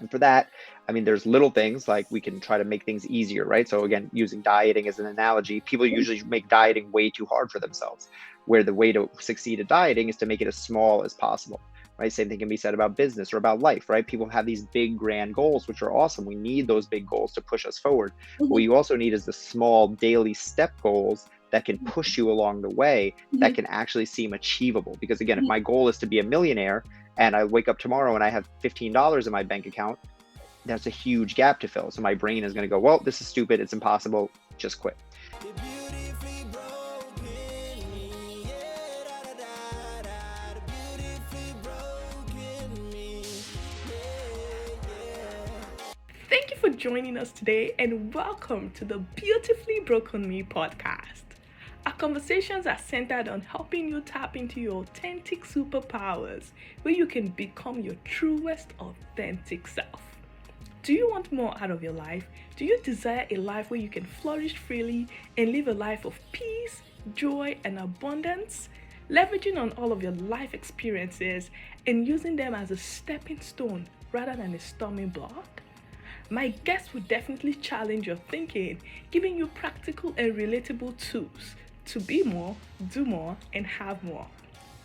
And for that, I mean, there's little things like we can try to make things easier, right? So again, using dieting as an analogy, people usually make dieting way too hard for themselves, where the way to succeed at dieting is to make it as small as possible, right? Same thing can be said about business or about life, right? People have these big, grand goals, which are awesome. We need those big goals to push us forward. But what Mhm. you also need is the small daily step goals that can push you along the way, that Mhm. can actually seem achievable. Because again, if Mhm. my goal is to be a millionaire and I wake up tomorrow and I have $15 in my bank account, that's a huge gap to fill. So my brain is going to go, well, this is stupid. It's impossible. Just quit. Thank you for joining us today and welcome to the Beautifully Broken Me podcast. Our conversations are centered on helping you tap into your authentic superpowers where you can become your truest, authentic self. Do you want more out of your life? Do you desire a life where you can flourish freely and live a life of peace, joy, and abundance? Leveraging on all of your life experiences and using them as a stepping stone rather than a stumbling block? My guest will definitely challenge your thinking, giving you practical and relatable tools to be more, do more, and have more.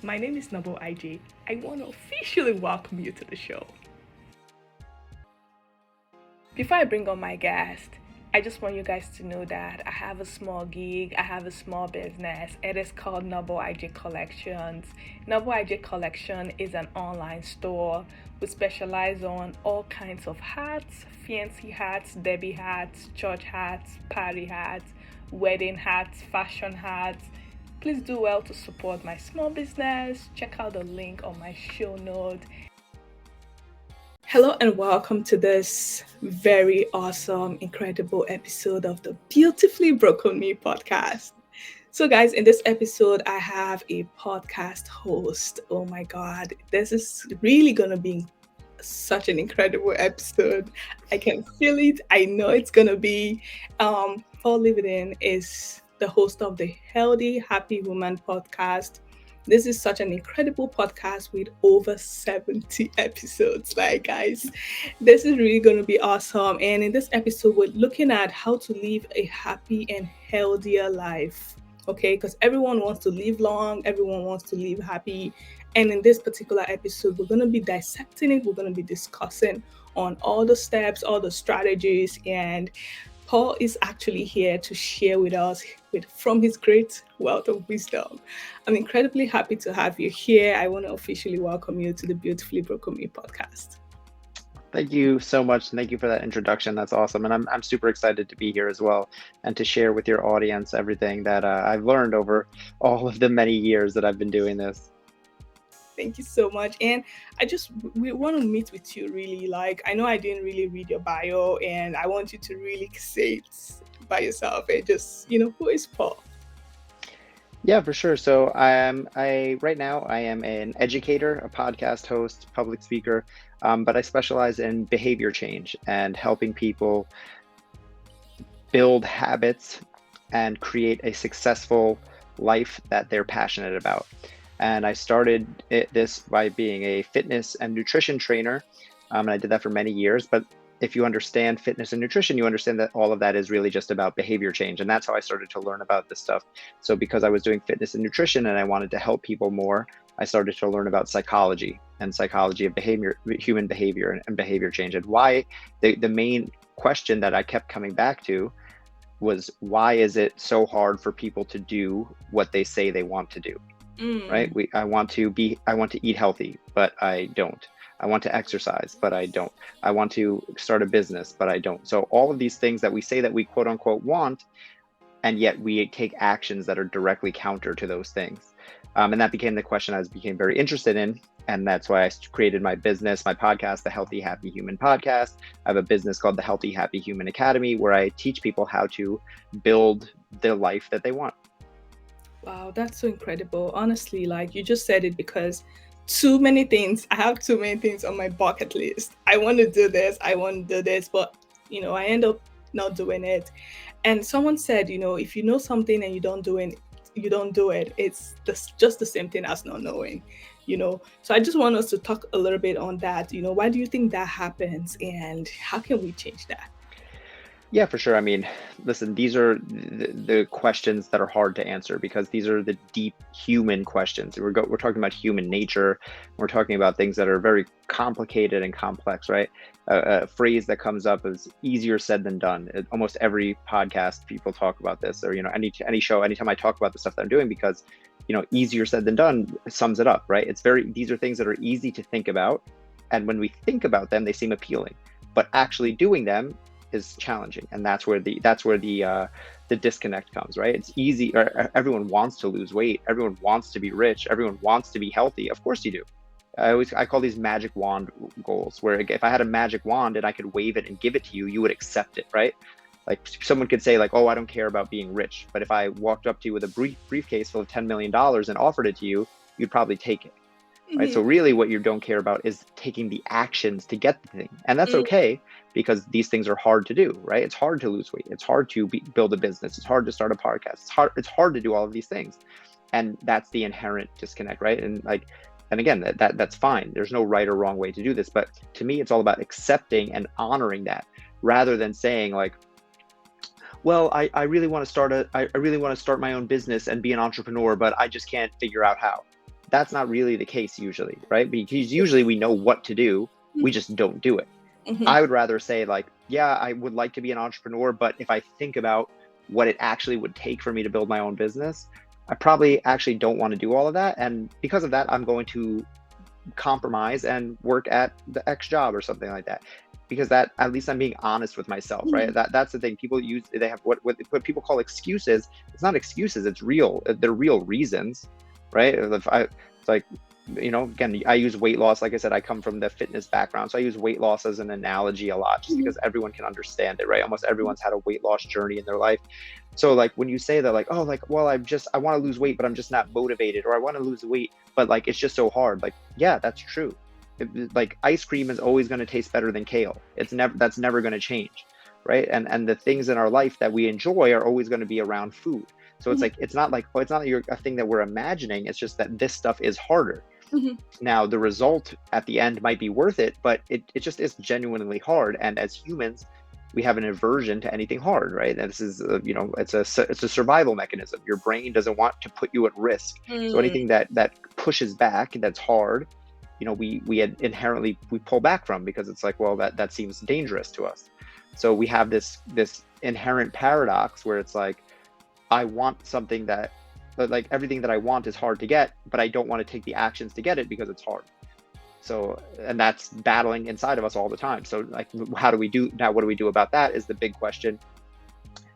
My name is Nabo IJ. I want to officially welcome you to the show. Before I bring on my guest, I just want you guys to know that I have a small gig, I have a small business. It is called Noble IJ Collections. Noble IJ Collection is an online store. We specialize on all kinds of hats, fancy hats, derby hats, church hats, party hats, wedding hats, fashion hats. Please do well to support my small business. Check out the link on my show note. Hello and welcome to this very awesome, incredible episode of the Beautifully Broken Me podcast. So, guys, in this episode, I have a podcast host. Oh my God, this is really going to be such an incredible episode. I can feel it. I know it's going to be. Paul Levitin is the host of the Healthy, Happy Woman podcast. This is such an incredible podcast with over 70 episodes. Like, guys, this is really going to be awesome. And in this episode, we're looking at how to live a happy and healthier life. Okay, because everyone wants to live long, everyone wants to live happy. And in this particular episode, we're going to be dissecting it, we're going to be discussing on all the steps, all the strategies, and Paul is actually here to share with us from his great wealth of wisdom. I'm incredibly happy to have you here. I want to officially welcome you to the Beautifully Broken Me podcast. Thank you so much. Thank you for that introduction. That's awesome. And I'm super excited to be here as well and to share with your audience everything that I've learned over all of the many years that I've been doing this. Thank you so much. And we want to meet with you really. Like, I know I didn't really read your bio, and I want you to really say it by yourself and just, who is Paul? Yeah, for sure. So I right now I am an educator, a podcast host, public speaker, but I specialize in behavior change and helping people build habits and create a successful life that they're passionate about. And I started this by being a fitness and nutrition trainer, and I did that for many years. But if you understand fitness and nutrition, you understand that all of that is really just about behavior change. And that's how I started to learn about this stuff. So because I was doing fitness and nutrition and I wanted to help people more, I started to learn about psychology and psychology of behavior, human behavior and behavior change. And why the main question that I kept coming back to was, why is it so hard for people to do what they say they want to do? Right? I want to eat healthy, but I don't. I want to exercise, but I don't. I want to start a business, but I don't. So all of these things that we say that we quote unquote want, and yet we take actions that are directly counter to those things. And that became the question I became very interested in. And that's why I created my business, my podcast, the Healthy, Happy Human podcast. I have a business called the Healthy, Happy Human Academy, where I teach people how to build the life that they want. Wow, that's so incredible. Honestly, like you just said it, because too many things. I have too many things on my bucket list. I want to do this, but I end up not doing it. And someone said, if you know something and you don't do it, it's just the same thing as not knowing. So I just want us to talk a little bit on that. Why do you think that happens, and how can we change that? Yeah, for sure. I mean, listen, these are the questions that are hard to answer because these are the deep human questions. We're talking about human nature. We're talking about things that are very complicated and complex, right? A phrase that comes up is easier said than done. Almost every podcast, people talk about this, or any show, anytime I talk about the stuff that I'm doing, because easier said than done sums it up, right? These are things that are easy to think about, and when we think about them, they seem appealing, but actually doing them is challenging, and that's where the disconnect comes, right? It's easy, or everyone wants to lose weight, everyone wants to be rich, everyone wants to be healthy. Of course you do. I call these magic wand goals, where if I had a magic wand and I could wave it and give it to you, you would accept it, right? Like someone could say like, oh, I don't care about being rich, but if I walked up to you with a briefcase full of $10 million and offered it to you, you'd probably take it, right? So Mm-hmm. really what you don't care about is taking the actions to get the thing. And that's okay, because these things are hard to do, right? It's hard to lose weight. It's hard to build a business. It's hard to start a podcast. It's hard to do all of these things. And that's the inherent disconnect, right? And again, that's fine. There's no right or wrong way to do this. But to me, it's all about accepting and honoring that, rather than saying like, well, I really want to I really want to start my own business and be an entrepreneur, but I just can't figure out how. That's not really the case usually, right? Because usually we know what to do, we just don't do it. Mm-hmm. I would rather say like, yeah, I would like to be an entrepreneur, but if I think about what it actually would take for me to build my own business, I probably actually don't want to do all of that. And because of that, I'm going to compromise and work at the X job or something like that, because that, at least I'm being honest with myself, right? That's the thing. People use, they have what people call excuses. It's not excuses, it's real, they're real reasons, right? It's like, again, I use weight loss. Like I said, I come from the fitness background, so I use weight loss as an analogy a lot, just because everyone can understand it, right? Almost everyone's had a weight loss journey in their life. So like when you say that, like, oh, like, well, I want to lose weight, but I'm just not motivated, or I want to lose weight, but like it's just so hard. Like, yeah, that's true. Like ice cream is always going to taste better than kale. That's never going to change, right? And the things in our life that we enjoy are always going to be around food. So it's like, it's not like, oh, it's not like a thing that we're imagining. It's just that this stuff is harder. Mm-hmm. Now, the result at the end might be worth it, but it just is genuinely hard. And as humans, we have an aversion to anything hard, right? And this is, it's a survival mechanism. Your brain doesn't want to put you at risk. So Mm-hmm. anything that pushes back, that's hard, inherently we pull back from, because it's like, well, that seems dangerous to us. So we have this inherent paradox where it's like, I want something that, like, everything that I want is hard to get, but I don't want to take the actions to get it because it's hard. So, and that's battling inside of us all the time. So like, what do we do about that is the big question.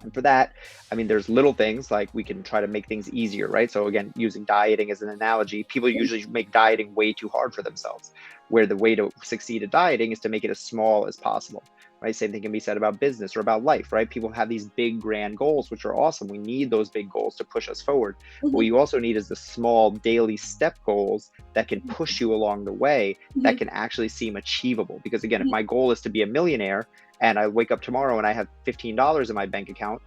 And for that, I mean, there's little things like we can try to make things easier, right? So again, using dieting as an analogy, people usually make dieting way too hard for themselves, where the way to succeed at dieting is to make it as small as possible, right? Same thing can be said about business or about life, right? People have these big grand goals, which are awesome. We need those big goals to push us forward. But what you also need is the small daily step goals that can push you along the way, that can actually seem achievable. Because again, if my goal is to be a millionaire, and I wake up tomorrow and I have $15 in my bank account,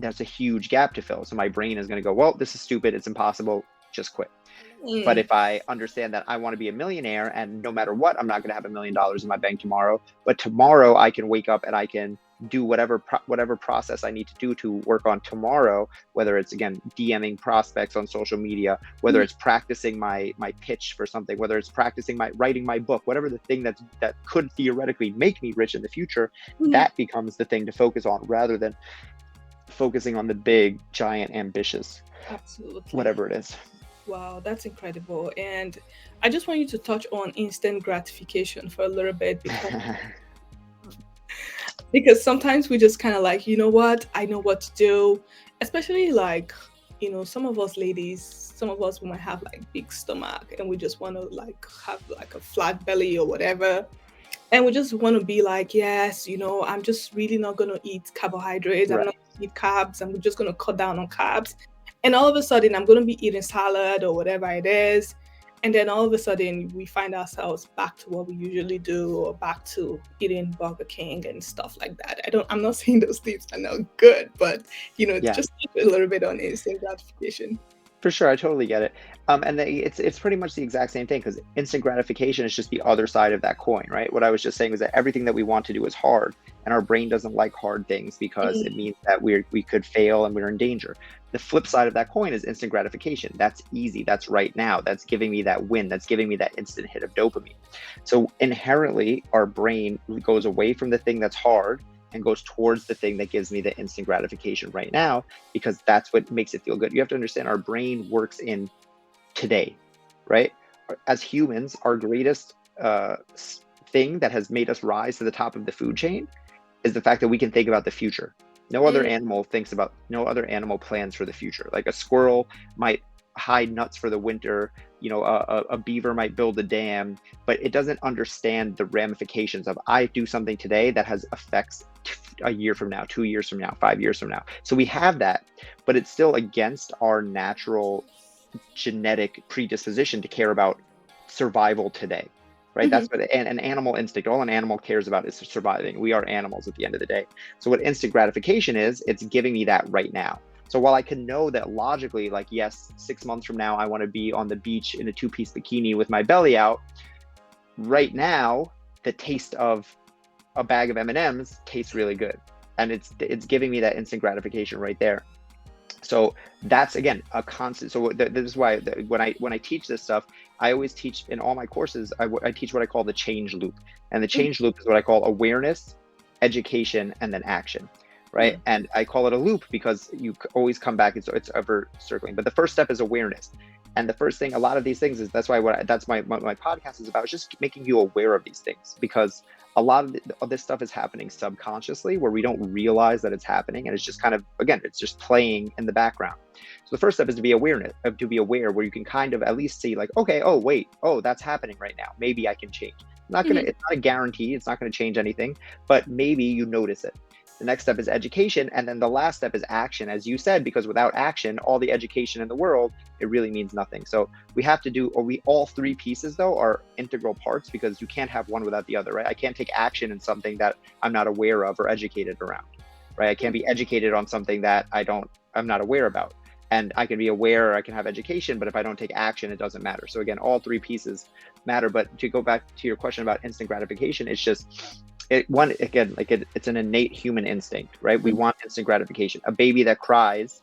that's a huge gap to fill. So my brain is going to go, well, this is stupid, it's impossible, just quit. But if I understand that I want to be a millionaire, and no matter what, I'm not going to have $1 million in my bank tomorrow, but tomorrow I can wake up and I can do whatever process I need to do to work on tomorrow, whether it's, again, DMing prospects on social media, whether it's practicing my pitch for something, whether it's practicing writing my book, whatever the thing that could theoretically make me rich in the future, that becomes the thing to focus on, rather than focusing on the big, giant, ambitious, Absolutely. whatever it is. Wow, that's incredible. And I just want you to touch on instant gratification for a little bit, because sometimes we just kind of like, you know what, I know what to do, especially like, some of us ladies, some of us, we might have like big stomach and we just want to like have like a flat belly or whatever. And we just want to be like, yes, I'm just really not going to eat carbohydrates. I'm Right. not going to eat carbs. I'm just going to cut down on carbs. And all of a sudden, I'm going to be eating salad or whatever it is. And then all of a sudden, we find ourselves back to what we usually do, or back to eating Burger King and stuff like that. I'm not saying those things are not good, but, Yeah. just a little bit on instant gratification. For sure, I totally get it. It's pretty much the exact same thing because instant gratification is just the other side of that coin, right? What I was just saying was that everything that we want to do is hard, and our brain doesn't like hard things because it Mm, means that we could fail and we're in danger. The flip side of that coin is instant gratification. That's easy. That's right now. That's giving me that win. That's giving me that instant hit of dopamine. So inherently, our brain goes away from the thing that's hard and goes towards the thing that gives me the instant gratification right now because that's what makes it feel good. You have to understand our brain works in today, right? As humans, our greatest thing that has made us rise to the top of the food chain is the fact that we can think about the future. mm, No other animal plans for the future. Like a squirrel might hide nuts for the winter, a beaver might build a dam, but it doesn't understand the ramifications of I do something today that has effects a year from now, 2 years from now, 5 years from now. So we have that, but it's still against our natural genetic predisposition to care about survival today, right? mhm, That's what an animal instinct, all an animal cares about is surviving. We are animals at the end of the day. So what instant gratification is, it's giving me that right now. So while I can know that logically, like, yes, 6 months from now, I want to be on the beach in a two-piece bikini with my belly out, right now, the taste of a bag of M&Ms tastes really good. And it's giving me that instant gratification right there. So that's again a constant. So this is why when I teach this stuff, I always teach in all my courses. I teach what I call the change loop, and the mm, change loop is what I call awareness, education, and then action, right? mm, And I call it a loop because you always come back. It's ever circling. But the first step is awareness, and the first thing, a lot of these things is that's why that's my podcast is about, is just making you aware of these things because a lot of this stuff is happening subconsciously where we don't realize that it's happening, and it's just kind of, again, it's just playing in the background. So the first step is to be aware where you can kind of at least see like, okay, oh wait, oh, that's happening right now, maybe I can change. mhm, It's not a guarantee, it's not going to change anything, but maybe you notice it. The next step is education, and then the last step is action, as you said, because without action, all the education in the world, it really means nothing. So we have to do, or we all three pieces though are integral parts because you can't have one without the other, right? I can't take action in something that I'm not aware of or educated around, right? I can't be educated on something that I'm not aware about. And I can be aware, I can have education, but if I don't take action, it doesn't matter. So again, all three pieces matter. But to go back to your question about instant gratification, it's just one again, like it's an innate human instinct, right? We mm, want instant gratification. A baby that cries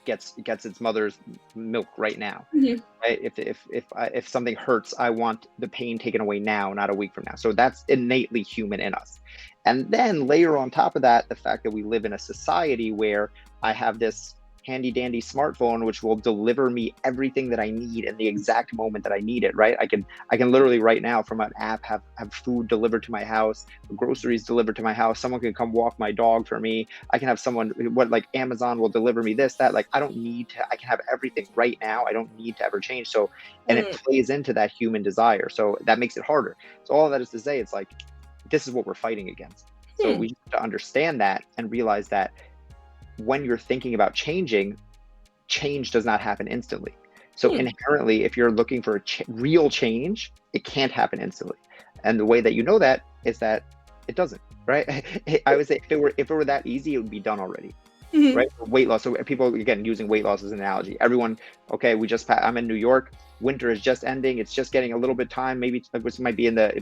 gets its mother's milk right now, mhm, right? If something hurts, I want the pain taken away now, not a week from now. So that's innately human in us. And then layer on top of that the fact that we live in a society where I have this handy dandy smartphone which will deliver me everything that I need in the exact moment that I need it, right? I can literally right now from an app have food delivered to my house, groceries delivered to my house, someone can come walk my dog for me, I can have someone, what, like Amazon will deliver me this, that, like I don't need to, I can have everything right now, I don't need to ever change. So, and it mm, plays into that human desire, so that makes it harder. So all of that is to say, it's like this is what we're fighting against. So mm, we have to understand that and realize that when you're thinking about changing, change does not happen instantly. So mm, inherently, if you're looking for a real change, it can't happen instantly. And the way that you know that is that it doesn't, right? I would say if it were that easy, it would be done already, mhm, right? Weight loss. So people again using weight loss as an analogy. Everyone, okay, I'm in New York. Winter is just ending. It's just getting a little bit time. Maybe it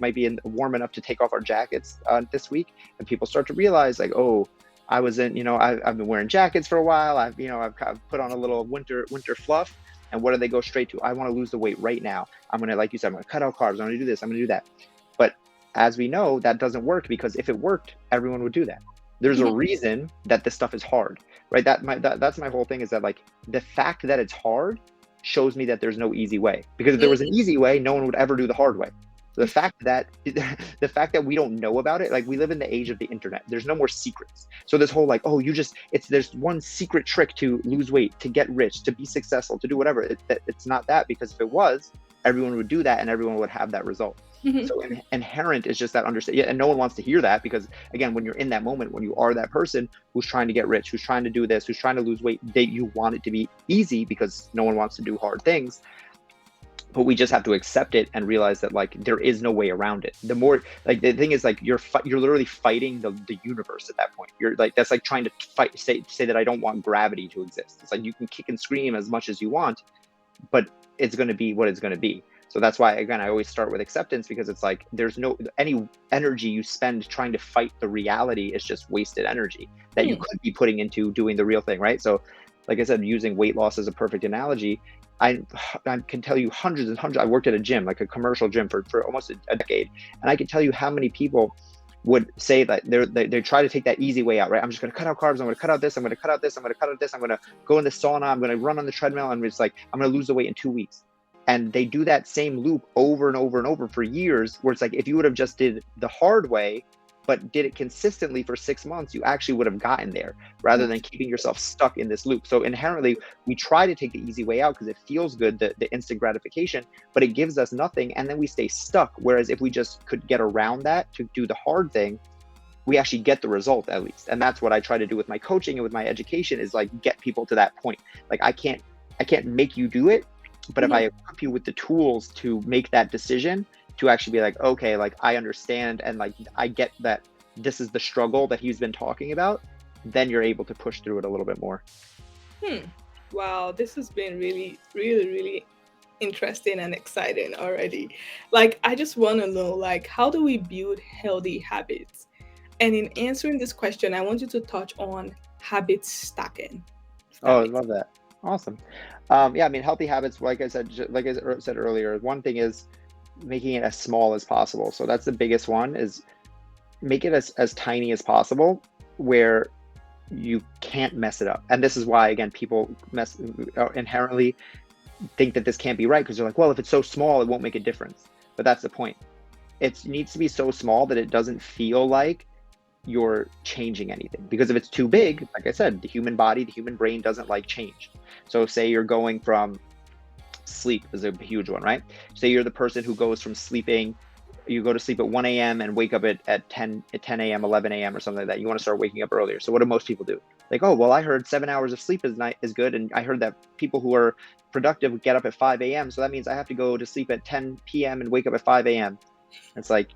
might be in warm enough to take off our jackets this week, and people start to realize like, oh, I was in, I've been wearing jackets for a while. I've kind of put on a little winter fluff. And what do they go straight to? I want to lose the weight right now. I'm gonna, like you said, I'm gonna cut out carbs. I'm gonna do this. I'm gonna do that. But as we know, that doesn't work because if it worked, everyone would do that. There's a mhm, reason that this stuff is hard, right? That's my whole thing, is that like the fact that it's hard shows me that there's no easy way. Because if there was an mm, easy way, no one would ever do the hard way. The fact that we don't know about it, like we live in the age of the internet. There's no more secrets. So this whole like, oh, there's one secret trick to lose weight, to get rich, to be successful, to do whatever. It's not that, because if it was, everyone would do that and everyone would have that result. mhm, So inherent is just that understanding, and no one wants to hear that, because again, when you're in that moment, when you are that person who's trying to get rich, who's trying to do this, who's trying to lose weight, you want it to be easy because no one wants to do hard things. but we just have to accept it and realize that like there is no way around it. The more like the thing is like you're literally fighting the universe at that point. You're like that's like trying to say that I don't want gravity to exist. It's like you can kick and scream as much as you want, but it's going to be what it's going to be. So that's why, again, I always start with acceptance, because it's like there's no any energy you spend trying to fight the reality is just wasted energy that you could be putting into doing the real thing, right? So like I said, using weight loss as a perfect analogy, I can tell you hundreds and hundreds. I worked at a gym, like a commercial gym for almost a decade. And I can tell you how many people would say that they try to take that easy way out, right? I'm just going to cut out carbs. I'm going to cut out this. I'm going to cut out this. I'm going to cut out this. I'm going to go in the sauna. I'm going to run on the treadmill. And it's like, I'm going to lose the weight in 2 weeks. And they do that same loop over and over and over for years, where it's like, if you would have just did the hard way, but did it consistently for 6 months, you actually would have gotten there, rather than keeping yourself stuck in this loop. So inherently, we try to take the easy way out because it feels good, the instant gratification, but it gives us nothing, and then we stay stuck. Whereas if we just could get around that to do the hard thing, we actually get the result at least. And that's what I try to do with my coaching and with my education, is like get people to that point. Like I can't make you do it, but if I equip you with the tools to make that decision, to actually be like, okay, like I understand, and like I get that this is the struggle that he's been talking about, then you're able to push through it a little bit more. Wow, this has been really, really, really interesting and exciting already. Like, I just want to know, like, how do we build healthy habits? And in answering this question, I want you to touch on habit stacking. If that Oh, I makes love that. Awesome. Yeah, I mean, healthy habits, like I said, said earlier, one thing is making it as small as possible. So that's the biggest one, is make it as tiny as possible, where you can't mess it up. And this is why, again, people inherently think that this can't be right, because they're like, well, if it's so small, it won't make a difference. But that's the point. It needs to be so small that it doesn't feel like you're changing anything. Because if it's too big, like I said, the human body, the human brain doesn't like change. So say you're going from sleep is a huge one, right? Say you're the person who goes from sleeping, you go to sleep at 1 a.m. and wake up at 10 a.m., 11 a.m. or something like that. You want to start waking up earlier. So what do most people do? Like, oh, well, I heard 7 hours of sleep is good. And I heard that people who are productive get up at 5 a.m. So that means I have to go to sleep at 10 p.m. and wake up at 5 a.m. It's like,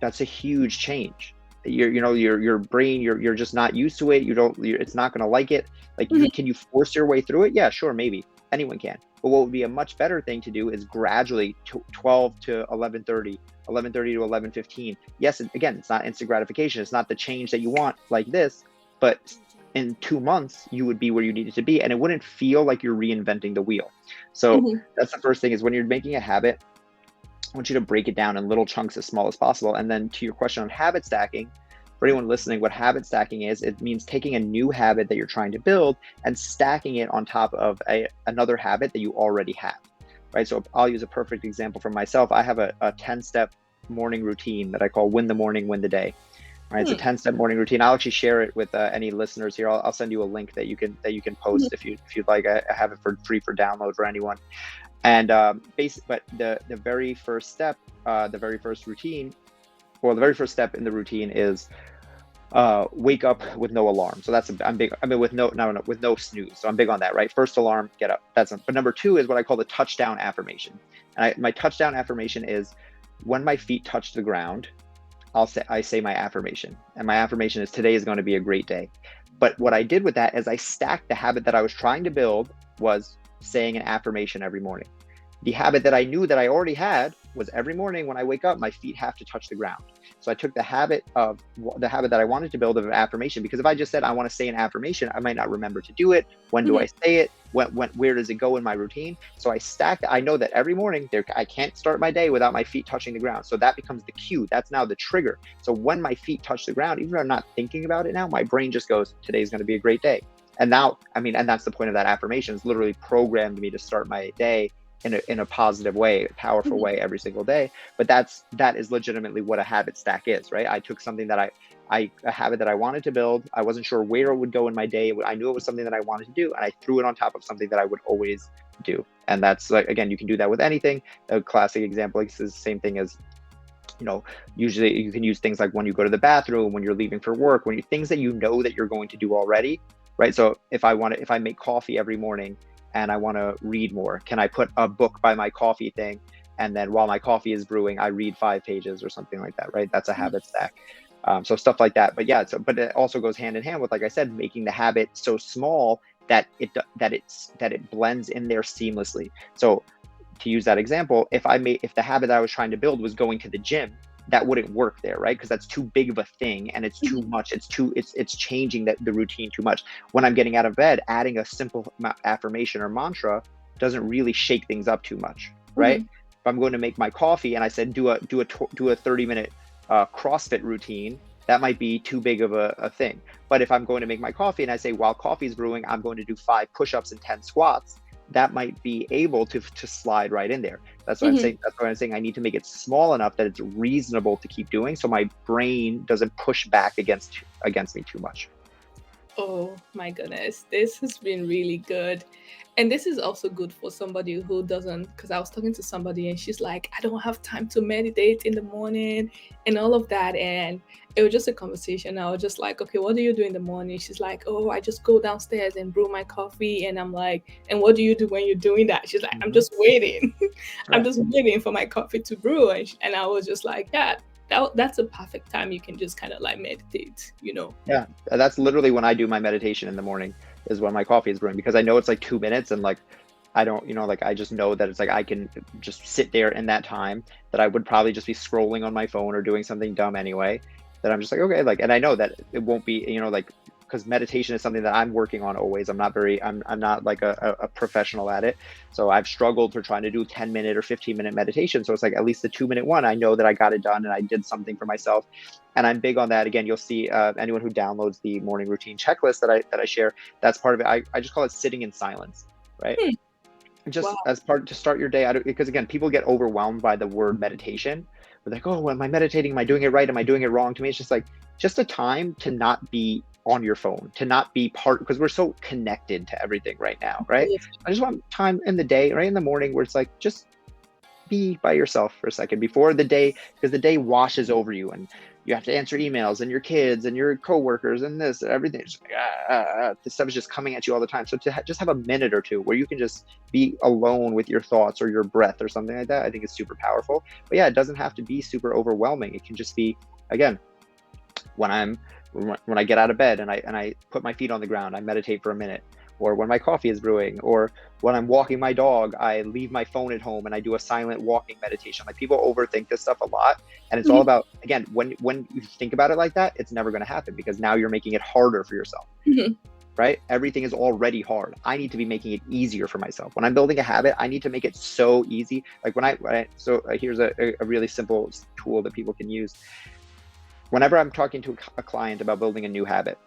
that's a huge change. Your brain, you're just not used to it. It's not going to like it. Like, sense. can you force your way through it? Yeah, sure, maybe. Anyone can. But what would be a much better thing to do is gradually 12 to 11:30, 11:30 to 11:15. Yes, again, it's not instant gratification. It's not the change that you want like this, but in 2 months, you would be where you needed to be, and it wouldn't feel like you're reinventing the wheel. So that's the first thing, is when you're making a habit, I want you to break it down in little chunks as small as possible. And then to your question on habit stacking, for anyone listening, what habit stacking is, it means taking a new habit that you're trying to build and stacking it on top of another habit that you already have, right? So I'll use a perfect example for myself. I have a 10-step morning routine that I call Win the Morning, Win the Day, right? It's a 10-step morning routine. I'll actually share it with any listeners here. I'll send you a link that you can post if you'd like. I have it for free for download for anyone. And but the very first step, the very first step in the routine is wake up with no alarm. So I'm big. I mean, with no snooze. So I'm big on that, right? First alarm, get up. But number 2 is what I call the touchdown affirmation. And my touchdown affirmation is, when my feet touch the ground, I say my affirmation. And my affirmation is, today is going to be a great day. But what I did with that is I stacked the habit that I was trying to build, was saying an affirmation every morning. The habit that I knew that I already had was, every morning when I wake up, my feet have to touch the ground. So I took the habit that I wanted to build of an affirmation, because if I just said I want to say an affirmation, I might not remember to do it. When do I say it? Where does it go in my routine? So I stacked it. I know that every morning I can't start my day without my feet touching the ground. So that becomes the cue. That's now the trigger. So when my feet touch the ground, even though I'm not thinking about it now, my brain just goes, today's going to be a great day. And now, and that's the point of that affirmation. It's literally programmed me to start my day in a positive way, a powerful way every single day. But that is legitimately what a habit stack is, right? I took something that a habit that I wanted to build. I wasn't sure where it would go in my day. I knew it was something that I wanted to do, and I threw it on top of something that I would always do. And that's, like, again, you can do that with anything. A classic example is the same thing as, usually you can use things like when you go to the bathroom, when you're leaving for work, things that you know that you're going to do already, right? So if I make coffee every morning, and I want to read more. Can I put a book by my coffee thing? And then while my coffee is brewing, I read 5 pages or something like that, right? That's a habit stack. So stuff like that. But yeah, but it also goes hand in hand with, like I said, making the habit so small that it blends in there seamlessly. So to use that example, if the habit that I was trying to build was going to the gym, that wouldn't work there, right? Because that's too big of a thing, and it's too much. It's changing the routine too much. When I'm getting out of bed, adding a simple affirmation or mantra doesn't really shake things up too much, right? Mhm. If I'm going to make my coffee and I said do a 30-minute CrossFit routine, that might be too big of a thing. But if I'm going to make my coffee and I say while coffee's brewing, I'm going to do 5 push-ups and 10 squats, that might be able to slide right in there. That's what I'm Mhm. saying. That's what I'm saying. I need to make it small enough that it's reasonable to keep doing, so my brain doesn't push back against me too much. Oh my goodness, this has been really good. And this is also good for somebody who doesn't, because I was talking to somebody and she's like, I don't have time to meditate in the morning and all of that. And it was just a conversation. I was just like, okay, what do you do in the morning? She's like, oh, I just go downstairs and brew my coffee. And I'm like, and what do you do when you're doing that? She's like, I'm Hmm. just waiting. I'm Right. just waiting for my coffee to brew. And I was just like, yeah, that's a perfect time you can just kind of like meditate, you know? Yeah, that's literally when I do my meditation in the morning, is when my coffee is brewing, because I know it's like 2 minutes, and like I don't, like I just know that it's like I can just sit there in that time that I would probably just be scrolling on my phone or doing something dumb anyway. That I'm just like, okay, like, and I know that it won't be, like, because meditation is something that I'm working on always. I'm not like a professional at it. So I've struggled for trying to do 10-minute or 15-minute meditation. So it's like at least the 2-minute one, I know that I got it done and I did something for myself. And I'm big on that. Again, you'll see anyone who downloads the morning routine checklist that I share, that's part of it. I just call it sitting in silence, right? Hmm. Just Wow. as part to start your day out, because again, people get overwhelmed by the word meditation. They're like, oh, am I meditating? Am I doing it right? Am I doing it wrong? To me, it's just like just a time to not be on your phone, to not be part, because we're so connected to everything right now, right? I just want time in the day, right in the morning, where it's like just be by yourself for a second before the day, because the day washes over you and you have to answer emails and your kids and your coworkers and this and everything. It's like, this stuff is just coming at you all the time. So to just have a minute or two where you can just be alone with your thoughts or your breath or something like that, I think is super powerful. But yeah, it doesn't have to be super overwhelming. It can just be, again, when I'm when I get out of bed and I put my feet on the ground, I meditate for a minute. Or when my coffee is brewing, or when I'm walking my dog, I leave my phone at home and I do a silent walking meditation. Like, people overthink this stuff a lot, and it's all Mhm. about, again, when you think about it like that, it's never going to happen, because now you're making it harder for yourself, Mhm. right? Everything is already hard. I need to be making it easier for myself. When I'm building a habit, I need to make it so easy. Like here's a really simple tool that people can use. Whenever I'm talking to a client about building a new habit,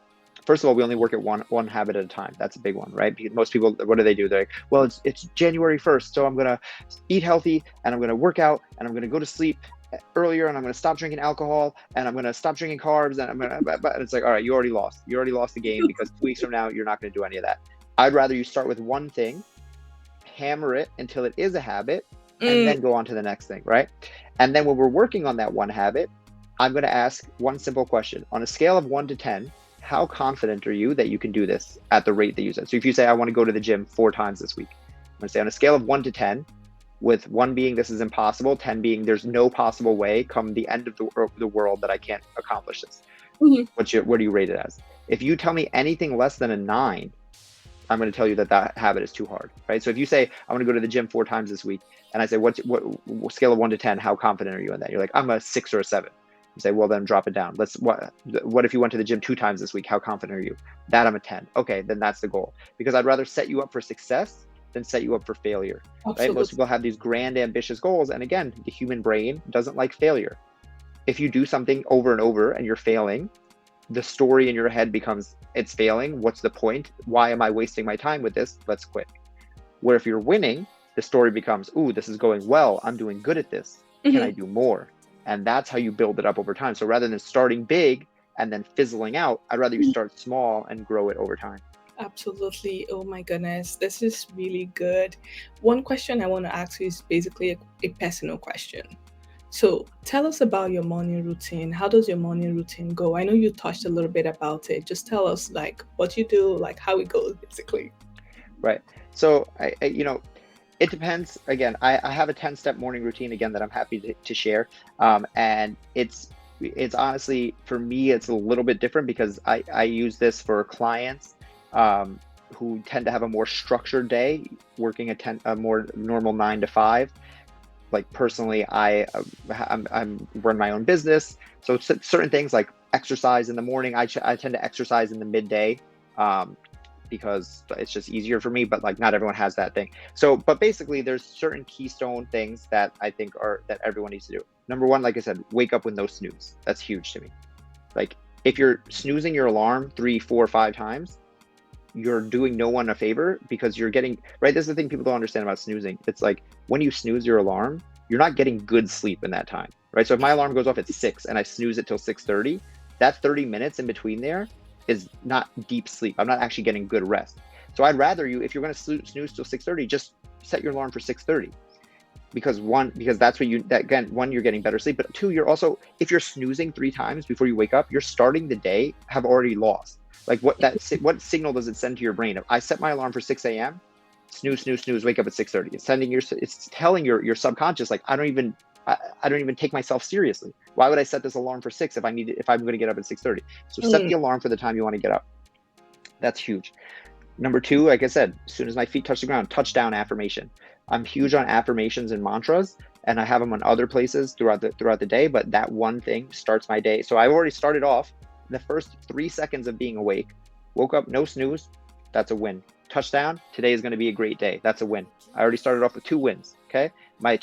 first of all, we only work at one habit at a time. That's a big one, right? Because most people, what do? They're like, well, it's January 1st, so I'm gonna eat healthy and I'm gonna work out and I'm gonna go to sleep earlier and I'm gonna stop drinking alcohol and I'm gonna stop drinking carbs and I'm gonna. But it's like, all right, you already lost. You already lost the game, because 2 weeks from now you're not gonna do any of that. I'd rather you start with one thing, hammer it until it is a habit, and Mm, then go on to the next thing, right? And then when we're working on that one habit, I'm going to ask one simple question. On a scale of 1 to 10, how confident are you that you can do this at the rate that you said? So if you say, I want to go to the gym 4 times this week, I'm going to say on a scale of 1 to 10, with 1 being this is impossible, 10 being there's no possible way come the end of the world that I can't accomplish this. mhm. What do you rate it as? If you tell me anything less than a 9, I'm going to tell you that habit is too hard, right? So if you say, I want to go to the gym 4 times this week, and I say, what scale of 1 to 10, how confident are you in that? You're like, I'm a 6 or a 7. You say, well, then drop it down. What if you went to the gym 2 times this week? How confident are you? That I'm a 10. Okay, then that's the goal, because I'd rather set you up for success than set you up for failure, right? Most Absolutely. people have these grand, ambitious goals. And again, the human brain doesn't like failure. If you do something over and over and you're failing, the story in your head becomes, it's failing. What's the point? Why am I wasting my time with this? Let's quit. Where if you're winning, the story becomes, ooh, this is going well. I'm doing good at this. Can I Mhm. do more? And that's how you build it up over time. So rather than starting big and then fizzling out, I'd rather you Mhm. start small and grow it over time. Absolutely. Oh my goodness. This is really good. One question I want to ask you is basically a personal question. So tell us about your morning routine. How does your morning routine go? I know you touched a little bit about it. Just tell us like what you do, like how it goes, basically. Right. So it depends. Again, I have a 10-step morning routine again that I'm happy to share. And it's honestly for me, it's a little bit different because I use this for clients um, who tend to have a more structured day, working a more normal 9 to 5. Like personally, I'm run my own business, so certain things like exercise in the morning, I tend to exercise in the midday. Um, because it's just easier for me, but like not everyone has that thing. So, but basically there's certain keystone things that I think are that everyone needs to do. Number one, like I said, wake up with no snooze. That's huge to me. Like if you're snoozing your alarm 3, 4, 5 times, you're doing no one a favor because you're getting right. This is the thing people don't understand about snoozing. It's like when you snooze your alarm, you're not getting good sleep in that time, right? So if my alarm goes off at 6 and I snooze it till 6:30, that 30 minutes in between there is not deep sleep. I'm not actually getting good rest. So I'd rather you, if you're going to snooze till 6:30, just set your alarm for 6:30 because one, because that's what you, that again, one, you're getting better sleep, but two, you're also, if you're snoozing 3 times before you wake up, you're starting the day have already lost. Like what signal does it send to your brain? If I set my alarm for 6 a.m., snooze, snooze, snooze, wake up at 6:30. It's telling your subconscious, like, I don't even take myself seriously. Why would I set this alarm for 6 if I'm going to get up at 6:30? So set Mm. the alarm for the time you want to get up. That's huge. Number two, like I said, as soon as my feet touch the ground, touchdown affirmation. I'm huge on affirmations and mantras, and I have them on other places throughout the day. But that one thing starts my day. So I've already started off the first 3 seconds of being awake. Woke up, no snooze. That's a win. Touchdown. Today is going to be a great day. That's a win. I already started off with 2 wins. Okay. My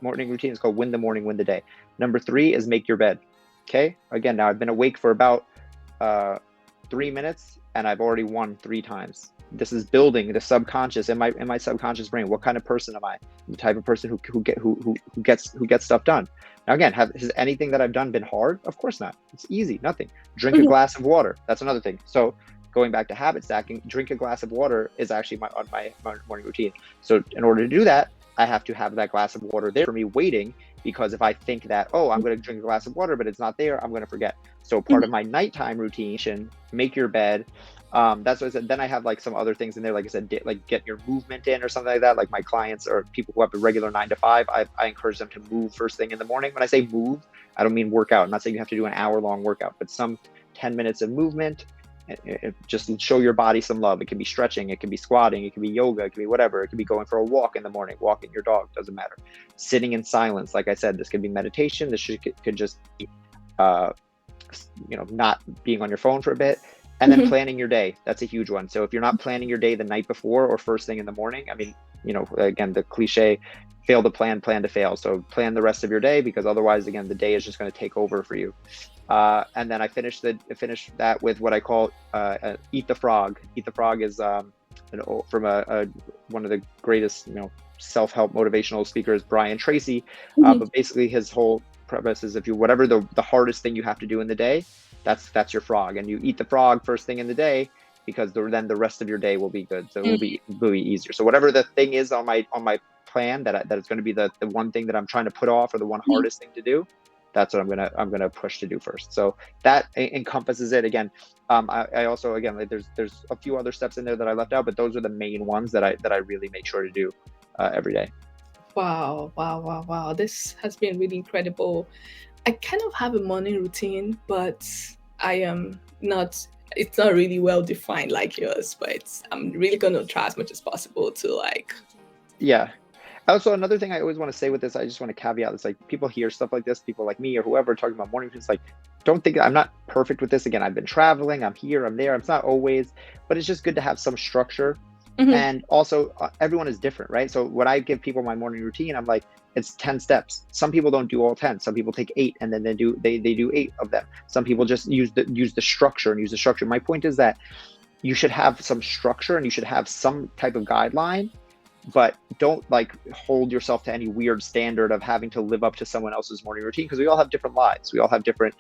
morning routine is called win the morning, win the day. Number three is make your bed. Okay. Again, now I've been awake for about uh, 3 minutes and I've already won 3 times. This is building the subconscious in my subconscious brain. What kind of person am I? I'm the type of person who gets stuff done. Now again, has anything that I've done been hard? Of course not. It's easy, nothing. Drink a Mhm. glass of water. That's another thing. So going back to habit stacking, drink a glass of water is actually my morning routine. So in order to do that, I have to have that glass of water there for me waiting, because if I think that, oh, I'm going to drink a glass of water, but it's not there, I'm going to forget. So part of my nighttime routine, make your bed. That's what I said. Then I have like some other things in there, like I said, like get your movement in or something like that. Like my clients or people who have a regular 9 to 5, I encourage them to move first thing in the morning. When I say move, I don't mean workout. I'm not saying you have to do an hour-long workout, but some 10 minutes of movement. Just show your body some love. It can be stretching, it can be squatting, it can be yoga, it can be whatever. It can be going for a walk in the morning, walking your dog, doesn't matter. Sitting in silence, like I said, this could be meditation. Could just be uh, not being on your phone for a bit. And then Mhm. planning your day. That's a huge one. So if you're not planning your day the night before or first thing in the morning, I mean, again, the cliche, fail to plan, plan to fail. So plan the rest of your day, because otherwise, again, the day is just going to take over for you. And then I finished that with what I call eat the frog. Eat the frog is from one of the greatest self-help motivational speakers, Brian Tracy. Mhm. But basically, his whole premise is, if you whatever the hardest thing you have to do in the day, that's your frog, and you eat the frog first thing in the day, because then the rest of your day will be good. So it will Mm. be easier. So whatever the thing is on my plan that it's going to be the one thing that I'm trying to put off, or the one Mhm. hardest thing to do, that's what I'm gonna push to do first. So that encompasses it. Again, I also, again, like, there's a few other steps in there that I left out, but those are the main ones that I really make sure to do every day. Wow, wow, wow, wow. This has been really incredible. I kind of have a morning routine, but I am not, it's not really well defined like yours, but I'm really going to try as much as possible to like. Yeah. Also, another thing I always want to say with this, I just want to caveat this: like, people hear stuff like this, people like me or whoever talking about morning routines, like, don't think I'm not perfect with this. Again, I've been traveling, I'm here, I'm there. It's not always, but it's just good to have some structure. Mhm. And also, everyone is different, right? So when I give people my morning routine, I'm like, it's 10 steps. Some people don't do all 10. Some people take 8 and then they do 8 of them. Some people just use the structure and use the structure. My point is that you should have some structure and you should have some type of guideline, but don't like hold yourself to any weird standard of having to live up to someone else's morning routine, because we all have different lives. We all have different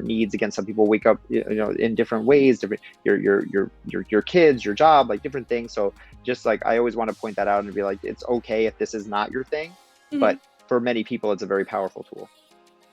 needs. Again, some people wake up in different ways, different your kids, your job, like different things. So just like, I always want to point that out and be like, it's okay if this is not your thing, but Mhm. for many people it's a very powerful tool.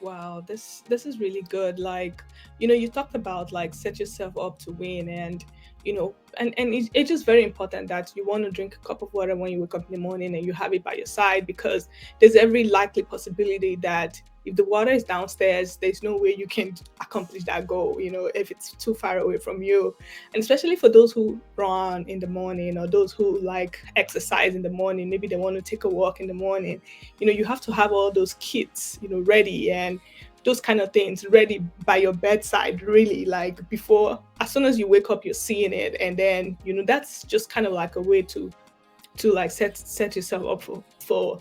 Wow, this is really good. Like, you talked about like set yourself up to win, and and it's just very important that you want to drink a cup of water when you wake up in the morning and you have it by your side, because there's every likely possibility that if the water is downstairs, there's no way you can accomplish that goal, if it's too far away from you. And especially for those who run in the morning, or those who like exercise in the morning, maybe they want to take a walk in the morning, you have to have all those kits, ready, and those kind of things ready by your bedside, really, like before, as soon as you wake up, you're seeing it. And then that's just kind of like a way to like set yourself up for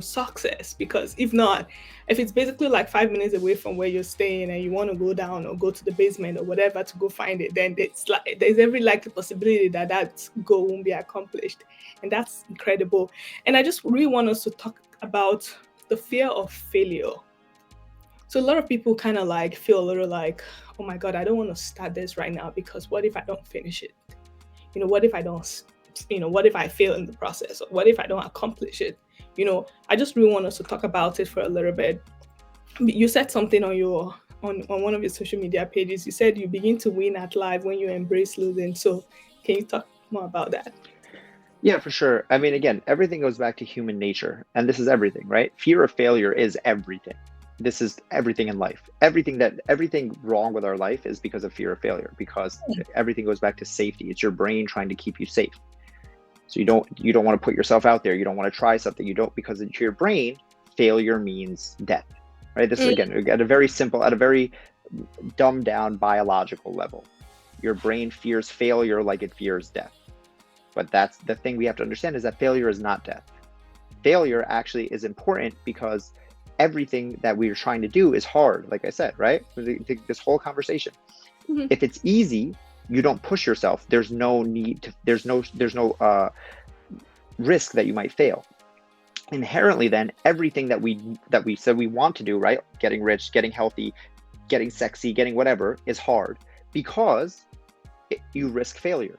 success. Because if not, if it's basically like 5 minutes away from where you're staying and you want to go down or go to the basement or whatever to go find it, then there's every likely possibility that that goal won't be accomplished. And that's incredible. And I just really want us to talk about the fear of failure. So a lot of people kind of like feel a little like, oh my God, I don't want to start this right now, because what if I don't finish it? What if I don't, what if I fail in the process? Or what if I don't accomplish it? I just really want us to talk about it for a little bit. You said something on one of your social media pages. You said you begin to win at life when you embrace losing. So can you talk more about that? Yeah, for sure. I mean, again, everything goes back to human nature, and this is everything, right? Fear of failure is everything. This is everything in life. Everything wrong with our life is because of fear of failure, because everything goes back to safety. It's your brain trying to keep you safe. So you don't want to put yourself out there. You don't want to try something. You don't, because to your brain, failure means death, right? This is, again, at a very dumbed down biological level. Your brain fears failure like it fears death. But that's the thing we have to understand, is that failure is not death. Failure actually is important, because everything that we're trying to do is hard, like I said, right? This whole conversation. Mm-hmm. If it's easy, you don't push yourself. There's no need to, there's no risk that you might fail. Inherently then, everything that we said we want to do, right? Getting rich, getting healthy, getting sexy, getting whatever, is hard, because you risk failure.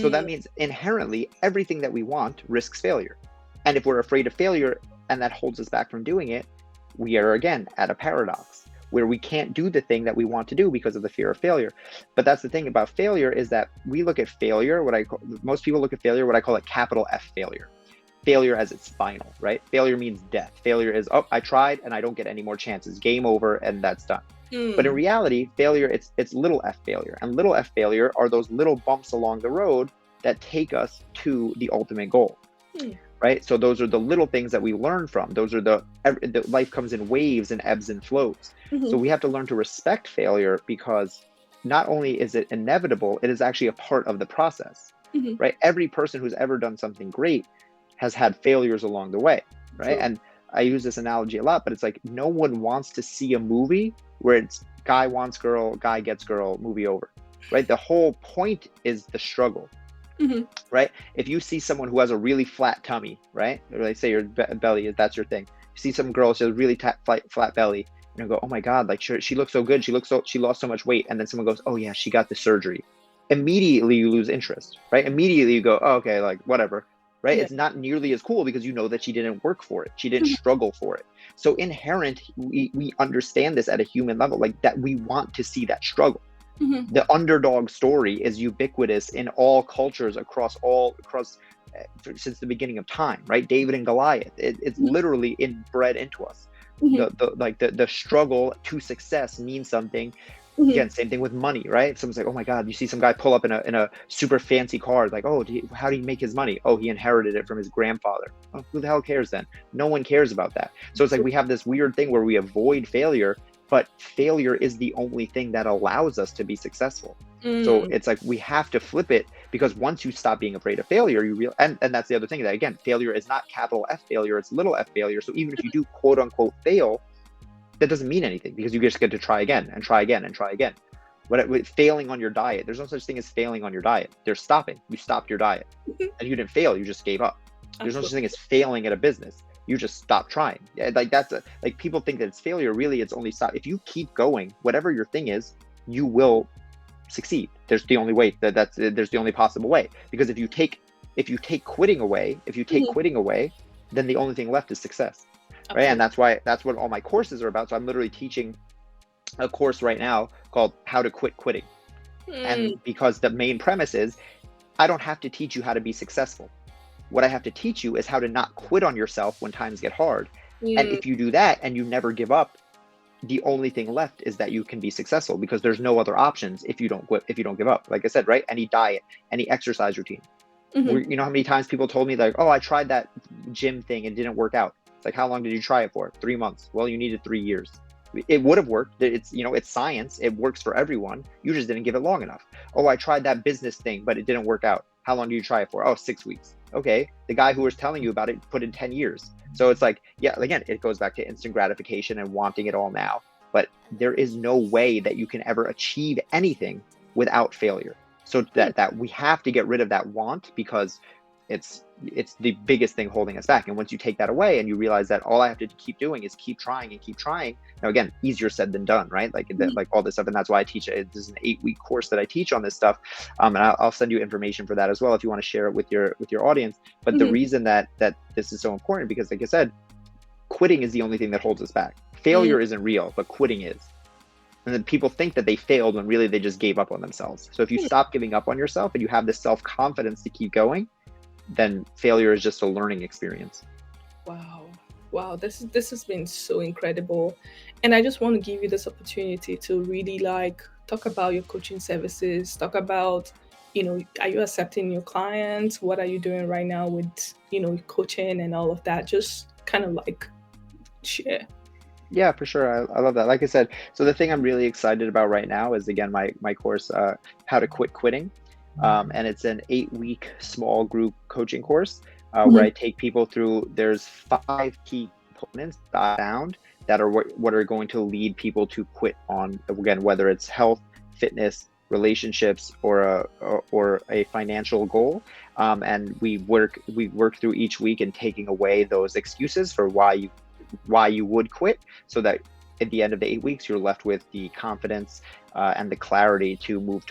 So that means inherently everything that we want risks failure. And if we're afraid of failure and that holds us back from doing it, we are again at a paradox where we can't do the thing that we want to do because of the fear of failure. But that's the thing about failure, is that we look at failure, most people look at failure, what I call a capital F failure. Failure as its final, right? Failure means death. Failure is, oh, I tried and I don't get any more chances. Game over, and that's done. But in reality, failure, it's little f failure. And little f failure are those little bumps along the road that take us to the ultimate goal, right? So those are the little things that we learn from. Those are the life comes in waves and ebbs and flows. So we have to learn to respect failure, because not only is it inevitable, it is actually a part of the process, right? Every person who's ever done something great has had failures along the way, right? And I use this analogy a lot, but it's like, no one wants to see a movie where it's guy wants girl, guy gets girl, movie over, right? The whole point is the struggle, right? If you see someone who has a really flat tummy, right? Or they say your belly is, that's your thing. You see some girl, she has a really flat belly, and you go, oh my God, like she looks so good. She lost so much weight. And then someone goes, oh yeah, she got the surgery. Immediately you lose interest, right? Immediately you go, oh, okay, like whatever. Right? Yeah. It's not nearly as cool, because you know that she didn't work for it. She didn't struggle for it. So inherent, we understand this at a human level, like that we want to see that struggle. The underdog story is ubiquitous in all cultures across since the beginning of time, right? David and Goliath, it's literally inbred into us. The struggle to success means something. Again, same thing with money, right? Someone's like, oh my God, you see some guy pull up in a super fancy car, like, oh, how do you make his money? Oh, he inherited it from his grandfather. Oh, who the hell cares then? No one cares about that. So it's like we have this weird thing where we avoid failure, but failure is the only thing that allows us to be successful. So it's like we have to flip it, because once you stop being afraid of failure, and that's the other thing, that again, failure is not capital F failure, it's little f failure. So even if you do quote unquote fail, that doesn't mean anything, because you just get to try again and try again and try again. With failing on your diet, there's no such thing as failing on your diet. There's stopping. You stopped your diet and you didn't fail. You just gave up. There's no such thing as failing at a business. You just stop trying. Like like people think that it's failure. Really, it's only stop. If you keep going, whatever your thing is, you will succeed. There's the only way there's the only possible way. Because if you take quitting away, then the only thing left is success. Right. And that's what all my courses are about. So I'm literally teaching a course right now called How to Quit Quitting. Mm, And because the main premise is, I don't have to teach you how to be successful. What I have to teach you is how to not quit on yourself when times get hard. And mm, if you do that and you never give up, the only thing left is that you can be successful, because there's no other options if you don't quit, if you don't give up. Like I said, right? Any diet, any exercise routine. mhm. You know how many times people told me, like, oh, I tried that gym thing and it didn't work out. It's like, how long did you try it for? 3 months. Well, you needed 3 years. It would have worked. It's, it's science. It works for everyone. You just didn't give it long enough. Oh, I tried that business thing, but it didn't work out. How long did you try it for? Oh, 6 weeks. Okay. The guy who was telling you about it put in 10 years. So it's like, yeah, again, it goes back to instant gratification and wanting it all now. But there is no way that you can ever achieve anything without failure. So Mm, that we have to get rid of that want, because it's the biggest thing holding us back. And once you take that away and you realize that all I have to keep doing is keep trying and keep trying. Now, again, easier said than done, right? mhm, Like all this stuff. And that's why I teach it. This is an 8-week course that I teach on this stuff. And I'll send you information for that as well if you want to share it with your audience. But the mhm, reason that this is so important, because like I said, quitting is the only thing that holds us back. mm, Failure isn't real, but quitting is. And then people think that they failed when really they just gave up on themselves. So if you mm. stop giving up on yourself and you have the self-confidence to keep going, then failure is just a learning experience. Wow. Wow, this has been so incredible. And I just want to give you this opportunity to really like talk about your coaching services, talk about, are you accepting new clients? What are you doing right now with, coaching and all of that? Just kind of like share. Yeah, for sure. I love that. Like I said, so the thing I'm really excited about right now is, again, my course, How to Quit Quitting. And it's an 8-week small group coaching course, where Mhm, I take people through. There's 5 key components that I found that are what are going to lead people to quit on, again, whether it's health, fitness, relationships, or a financial goal. And we work through each week and taking away those excuses for why you would quit, so that at the end of the 8 weeks you're left with the confidence, and the clarity to move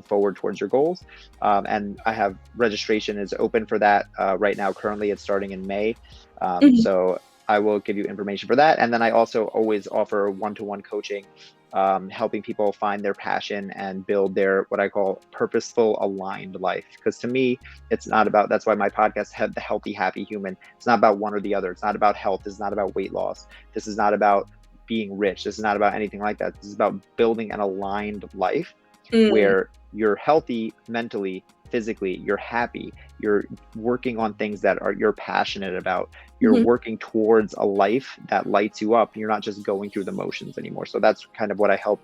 forward towards your goals. And I have registration is open for that right now. Currently, it's starting in May. mhm. So I will give you information for that. And then I also always offer one-to-one coaching, helping people find their passion and build their what I call purposeful, aligned life. Because to me, it's not about. That's why my podcast had the Healthy, Happy Human. It's not about one or the other. It's not about health. It's not about weight loss. This is not about being rich. This is not about anything like that. This is about building an aligned life Mm, where you're healthy mentally, physically, you're happy, you're working on things that you're passionate about, you're mhm. working towards a life that lights you up. You're not just going through the motions anymore. So that's kind of what I help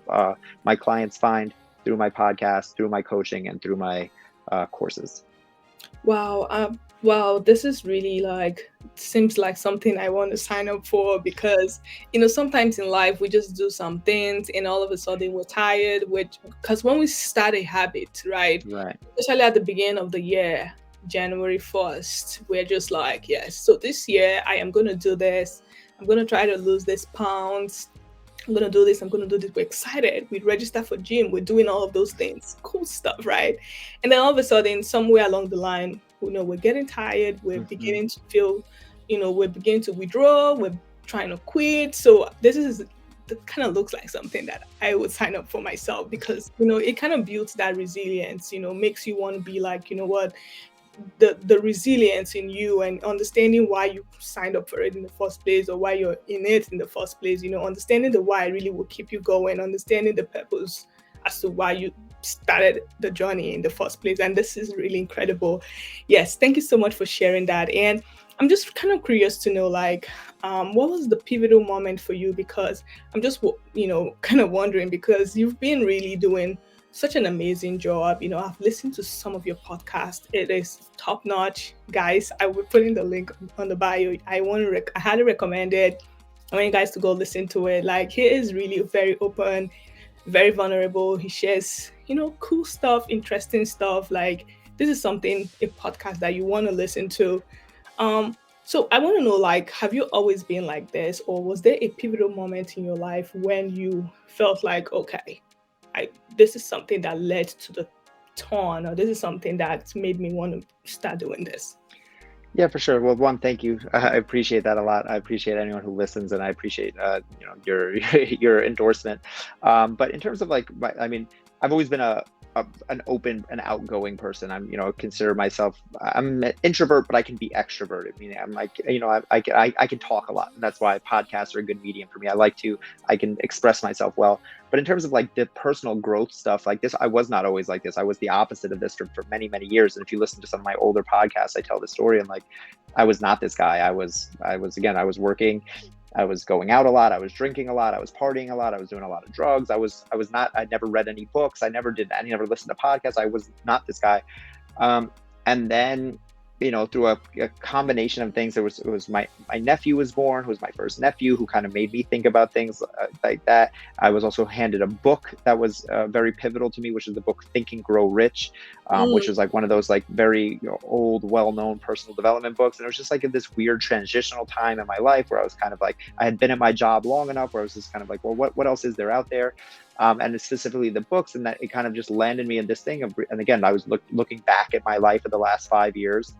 my clients find through my podcast, through my coaching, and through my courses. Wow, wow, this is really like seems like something I want to sign up for because sometimes in life we just do some things and all of a sudden we're tired, which because when we start a habit, right, Right. especially at the beginning of the year, January 1st, we're just like, yes, so this year I am gonna do this. I'm gonna try to lose this pounds. I'm gonna do this, I'm gonna do this. We're excited. We register for gym, we're doing all of those things. Cool stuff, right? And then all of a sudden, somewhere along the line, we're getting tired, we're Hmm. beginning to feel, we're beginning to withdraw, we're trying to quit. So this is that kind of looks like something that I would sign up for myself because it kind of builds that resilience, makes you want to be like, what, the resilience in you and understanding why you signed up for it in the first place or why you're in it in the first place, understanding the why really will keep you going, understanding the purpose as to why you started the journey in the first place. And this is really incredible. Yes, thank you so much for sharing that. And I'm just kind of curious to know, like, what was the pivotal moment for you? Because I'm just, kind of wondering because you've been really doing such an amazing job. I've listened to some of your podcasts. It is top notch, guys. I will put in the link on the bio. I highly recommend it. I want you guys to go listen to it. Like he is really very open, very vulnerable. He shares, cool stuff, interesting stuff. Like this is something a podcast that you want to listen to. Um, so I want to know, like, have you always been like this, or was there a pivotal moment in your life when you felt like, okay, I this is something that led to the turn, or this is something that made me want to start doing this? Yeah, for sure. Well, one, thank you. I appreciate that a lot. I appreciate anyone who listens, and I appreciate your your endorsement. But in terms of like, I mean, I've always been an open and outgoing person. I'm, consider myself, I'm an introvert, but I can be extroverted. Meaning I'm like, I can talk a lot. And that's why podcasts are a good medium for me. I can express myself well. But in terms of like the personal growth stuff like this, I was not always like this. I was the opposite of this for many, many years. And if you listen to some of my older podcasts, I tell the story, and like, I was not this guy. Again, I was working, I was going out a lot, I was drinking a lot, I was partying a lot, I was doing a lot of drugs. I never read any books. I never listened to podcasts. I was not this guy. And then, through a combination of things, it was my nephew was born, who was my first nephew, who kind of made me think about things like that. I was also handed a book that was very pivotal to me, which is the book Think and Grow Rich, which is like one of those like very old, well-known personal development books. And it was just like in this weird transitional time in my life where I was kind of like, I had been at my job long enough where I was just kind of like, well, what else is there out there? And it's specifically the books, and that it kind of just landed me in this thing and again, I was looking back at my life of the last 5 years,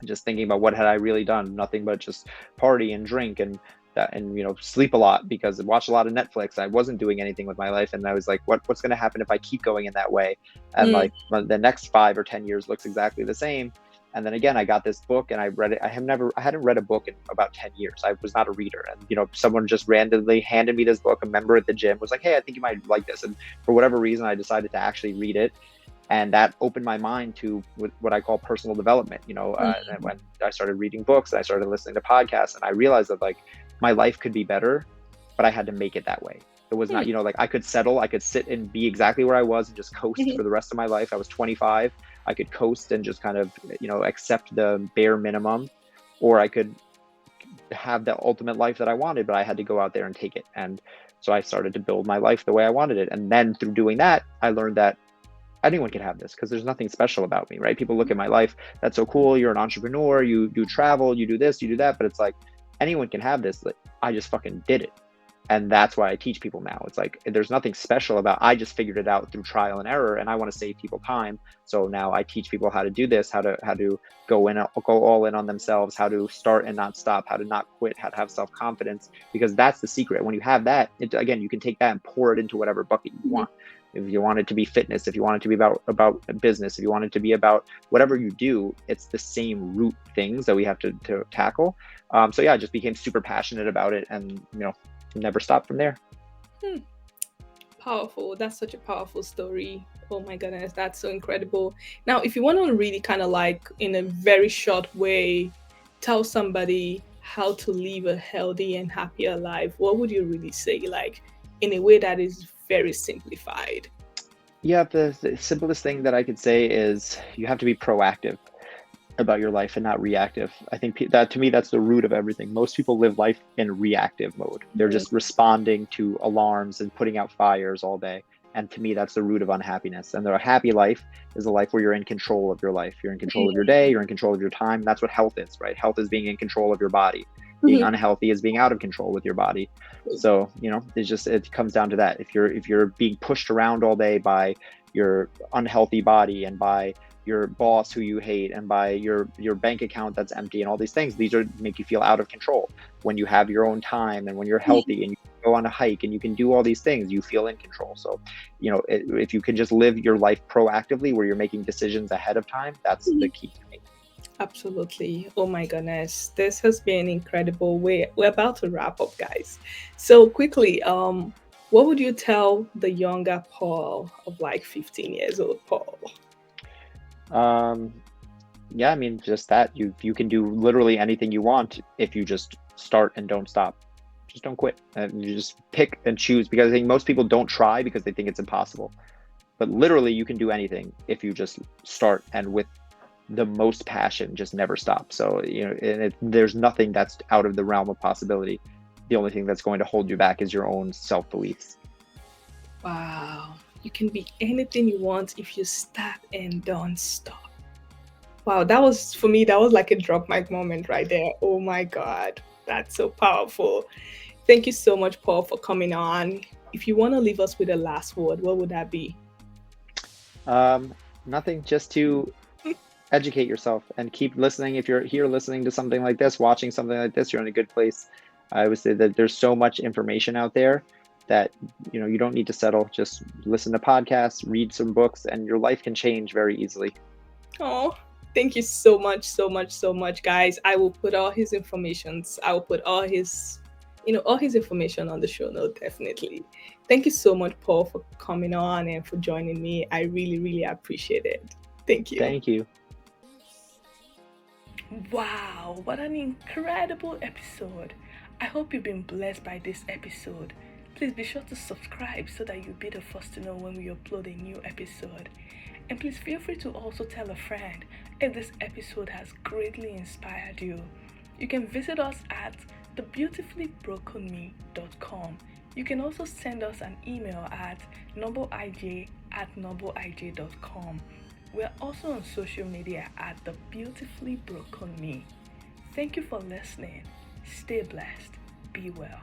just thinking about what had I really done. Nothing but just party and drink and that, and sleep a lot because I watched a lot of Netflix. I wasn't doing anything with my life, and I was like, what's going to happen if I keep going in that way? And Mm. like the next 5 or 10 years looks exactly the same. And then again, I got this book and I read it. I hadn't read a book in about 10 years. I was not a reader. And, someone just randomly handed me this book. A member at the gym was like, hey, I think you might like this. And for whatever reason, I decided to actually read it. And that opened my mind to what I call personal development. And when I started reading books and I started listening to podcasts, and I realized that like my life could be better, but I had to make it that way. It was not, like I could settle, I could sit and be exactly where I was and just coast for the rest of my life. I was 25. I could coast and just kind of, accept the bare minimum, or I could have the ultimate life that I wanted, but I had to go out there and take it. And so I started to build my life the way I wanted it. And then through doing that, I learned that anyone can have this because there's nothing special about me, right? People look at my life, that's so cool, you're an entrepreneur, you do travel, you do this, you do that, but it's like anyone can have this. Like, I just fucking did it. And that's why I teach people now. It's like there's nothing special about, I just figured it out through trial and error, and I want to save people time. So now I teach people how to do this, how to go all in on themselves, how to start and not stop, how to not quit, how to have self-confidence, because that's the secret. When you have that, again, you can take that and pour it into whatever bucket you want. If you want it to be fitness, if you want it to be about business, if you want it to be about whatever you do, it's the same root things that we have to tackle. So yeah, I just became super passionate about it, and never stopped from there. Powerful. That's such a powerful story. Oh my goodness, that's so incredible. Now, if you want to really kind of like in a very short way tell somebody how to live a healthy and happier life, what would you really say? Like in a way that is very simplified. Yeah, the simplest thing that I could say is you have to be proactive about your life and not reactive. I think that to me, that's the root of everything. Most people live life in reactive mode. They're just responding to alarms and putting out fires all day. And to me, that's the root of unhappiness. And a happy life is a life where you're in control of your life. You're in control of your day. You're in control of your time. That's what health is, right? Health is being in control of your body. Being unhealthy is being out of control with your body. So, it comes down to that. If you're being pushed around all day by your unhealthy body and by your boss who you hate and by your bank account that's empty and all these things, make you feel out of control. When you have your own time and when you're healthy and you go on a hike and you can do all these things, you feel in control. So, if you can just live your life proactively where you're making decisions ahead of time, that's the key to me. Absolutely. Oh my goodness. This has been incredible. We're about to wrap up, guys. So quickly, what would you tell the younger Paul of like 15 years old Paul? Yeah, I mean, just that you can do literally anything you want if you just start and don't stop. Just don't quit. And you just pick and choose, because I think most people don't try because they think it's impossible. But literally you can do anything if you just start, and with the most passion, just never stop. So, there's nothing that's out of the realm of possibility. The only thing that's going to hold you back is your own self-beliefs. Wow. You can be anything you want if you start and don't stop. Wow, that was for me, that was like a drop mic moment right there. Oh my God. That's so powerful. Thank you so much, Paul, for coming on. If you want to leave us with a last word, what would that be? Nothing, just to educate yourself and keep listening. If you're here listening to something like this, watching something like this, you're in a good place. I would say that there's so much information out there. that you don't need to settle. Just listen to podcasts, read some books, and your life can change very easily. Oh, thank you so much, so much, so much, guys. I will put all his informations. I will put all his information on the show note, definitely. Thank you so much, Paul, for coming on and for joining me. I really, really appreciate it. Thank you. Thank you. Wow, what an incredible episode. I hope you've been blessed by this episode. Please be sure to subscribe so that you'll be the first to know when we upload a new episode. And please feel free to also tell a friend if this episode has greatly inspired you. You can visit us at thebeautifullybrokenne.com. You can also send us an email at noblej@noblej.com. We're also on social media at The Beautifully Broken Me. Thank you for listening. Stay blessed. Be well.